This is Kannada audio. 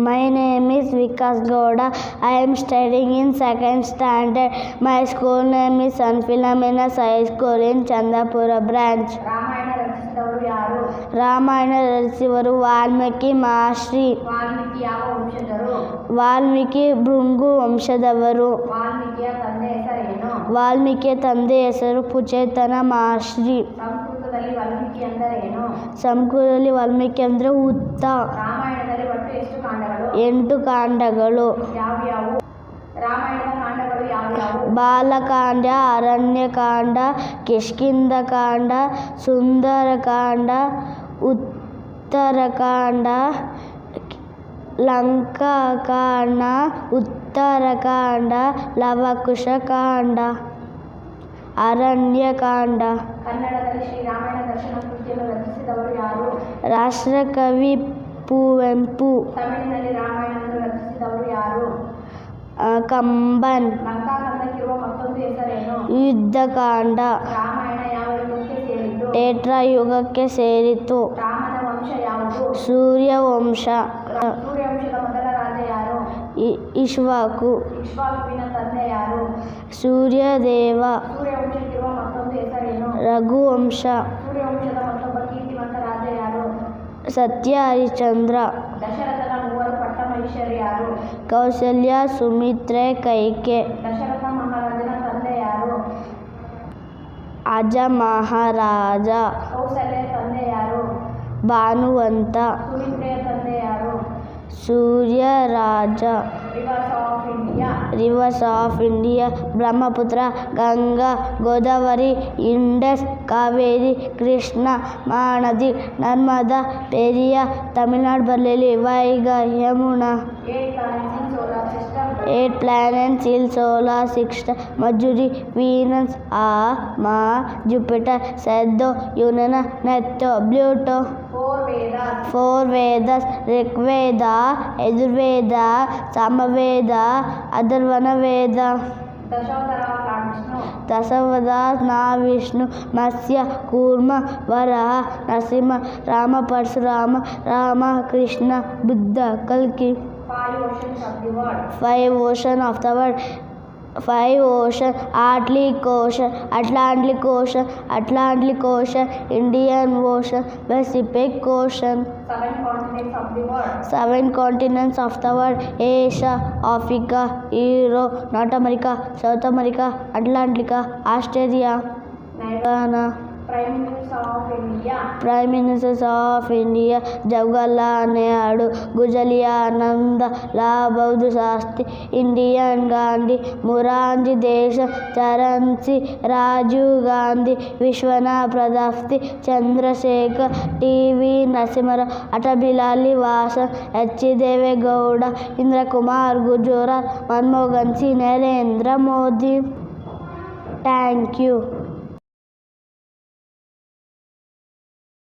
My name is Vikas Gowda. I am studying in second standard. My school name is San Philomena's High School in Chandapura branch. Ramayana ರಚಿಸಿದವರು ಯಾರು? ರಾಮಾಯಣ ರಚಿಸಿದವರು ವಾಲ್ಮೀಕಿ ಮಹರ್ಷಿ. ವಾಲ್ಮೀಕಿ ಯಾವ ವಂಶಜರು? ವಾಲ್ಮೀಕಿ ಭೃಂಗು ವಂಶದವರು. ವಾಲ್ಮೀಕಿಯ ತಂದೆ ಹೆಸರೇನು? ವಾಲ್ಮೀಕಿಯ ತಂದೆ ಹೆಸರು ಪುಚೇತನ ಮಹರ್ಷಿ. ಸಂಸ್ಕೃತದಲ್ಲಿ ವಾಲ್ಮೀಕಿ ಅಂದರೆ ಏನು? ಸಂಸ್ಕೃತದಲ್ಲಿ ವಾಲ್ಮೀಕಿ ಅಂದರೆ ಹುತ್ತ. ರಾಮಾಯಣದಲ್ಲಿ ಒಟ್ಟು ಎಷ್ಟು ಕಾಂಡಗಳು? 8 ಕಾಂಡಗಳು. ಯಾವ್ಯಾವು? ರಾಮಾಯಣದ ಕಾಂಡಗಳು ಯಾವ್ಯಾವು? ಬಾಲಕಾಂಡ, ಅರಣ್ಯಕಾಂಡ, ಕಿಷ್ಕಿಂಧಕಾಂಡ, ಸುಂದರಕಾಂಡ, ಉತ್ತರಕಾಂಡ, ಲಂಕಾಕಾಂಡ, ಉತ್ತರಕಾಂಡ, ಲವಕುಶಕಾಂಡ, ಅರಣ್ಯಕಾಂಡ. ಕನ್ನಡದಲ್ಲಿ ಶ್ರೀರಾಮಾಯಣ ದರ್ಶನ ಕೃತಿಯನ್ನು ರಚಿಸಿದವರು ಯಾರು? ರಾಷ್ಟ್ರಕವಿ ಕುವೆಂಪು. ತಮಿಳಿನಲ್ಲಿ ರಾಮಾಯಣವನ್ನು ರಚಿಸಿದವರು ಯಾರು? ಕಂಬನ್. ಲಂಕಾಕಾಂಡಕ್ಕಿರುವ ಮತ್ತೊಂದು ಹೆಸರೇನು? ಯುದ್ಧಕಾಂಡ. ರಾಮಾಯಣ ಯಾವ ಯುಗಕ್ಕೆ ಸೇರಿತು? ತ್ರೇತಾಯುಗಕ್ಕೆ ಸೇರಿತು. ರಾಮನ ವಂಶ ಯಾವುದು? ಸೂರ್ಯವಂಶ. ಸೂರ್ಯವಂಶದ ಮೊದಲ ರಾಜ ಯಾರು? ಇಕ್ಷ್ವಾಕು. ಇಕ್ಷ್ವಾಕುವಿನ ತಂದೆ ಯಾರು? ಸೂರ್ಯದೇವ. ಸೂರ್ಯವಂಶಕ್ಕಿರುವ ಮತ್ತೊಂದು ಹೆಸರೇನು? ರಘುವಂಶ. ಸೂರ್ಯವಂಶದ ಮತ್ತೊಬ್ಬ ಕೀರ್ತಿವಂತ ರಾಜ ಯಾರು? ಸತ್ಯ ಹರಿಶ್ಚಂದ್ರ. ದಶರಥನ 3 ಪಟ್ಟಮಹಿಷರು ಯಾರು? ಕೌಸಲ್ಯ, ಸುಮಿತ್ರೆ, ಕೈಕೆ. ದಶರಥ ಮಹಾರಾಜನ ತಂದೆ ಯಾರು? ಅಜ ಮಹಾರಾಜ. ಕೌಸಲ್ಯ ತಂದೆ ಯಾರು? ಭಾನುವಂತ. ಸುಮಿತ್ರೆಯ ತಂದೆ ಯಾರು? Suryaraja. Rivers of India. Rivers of India: Brahmaputra, Ganga, Godavari, Indus, Kaveri, Krishna, Mahanadi, Narmada, Periyar. Tamil Nadu ಬರಲಿ Vaigai, Yamuna. 8 planets in solar8 planets in solar system. system: Mercury, Venus, Mars, Jupiter, Saturn, Uranus, Neptune, Pluto. 4 Vedas. 4 Vedas: Rigveda, Yajurveda, Samaveda, Atharvana Veda. Dashavatara of Lord Vishnu. Dashavatara Vishnu: ಮತ್ಸ್ಯ, ಕೂರ್ಮ, ವರಾಹ, ನರಸಿಂಹ, ರಾಮ, ಪರಶುರಾಮ, ರಾಮ, ಕೃಷ್ಣ, ಬುದ್ಧ, ಕಲ್ಕಿ. 5 oceans of the world. 5 oceans of the world. 5 oceans: Atlantic Ocean, Atlantic Ocean, Indian Ocean, Pacific Ocean. 7 continents of the world. 7 continents of the world: Asia, Africa, Europe, North America, South America, Atlantica, Australia. Ghana. Prime Minister of India. Prime Ministers of India: Jawaharlal Nehru, Gujalia Lal Bahadur Shastri, Indira Gandhi, Morarji Desai, Charan Singh, Rajiv Gandhi, Vishwanath Pradapti, Chandrasekhar, T.V. Narasimha, Atal Bihari Vajpayee, H. Deve Gowda, Indira Kumar Gujarat, Manmohan Singh, Narendra Modi. Thank you.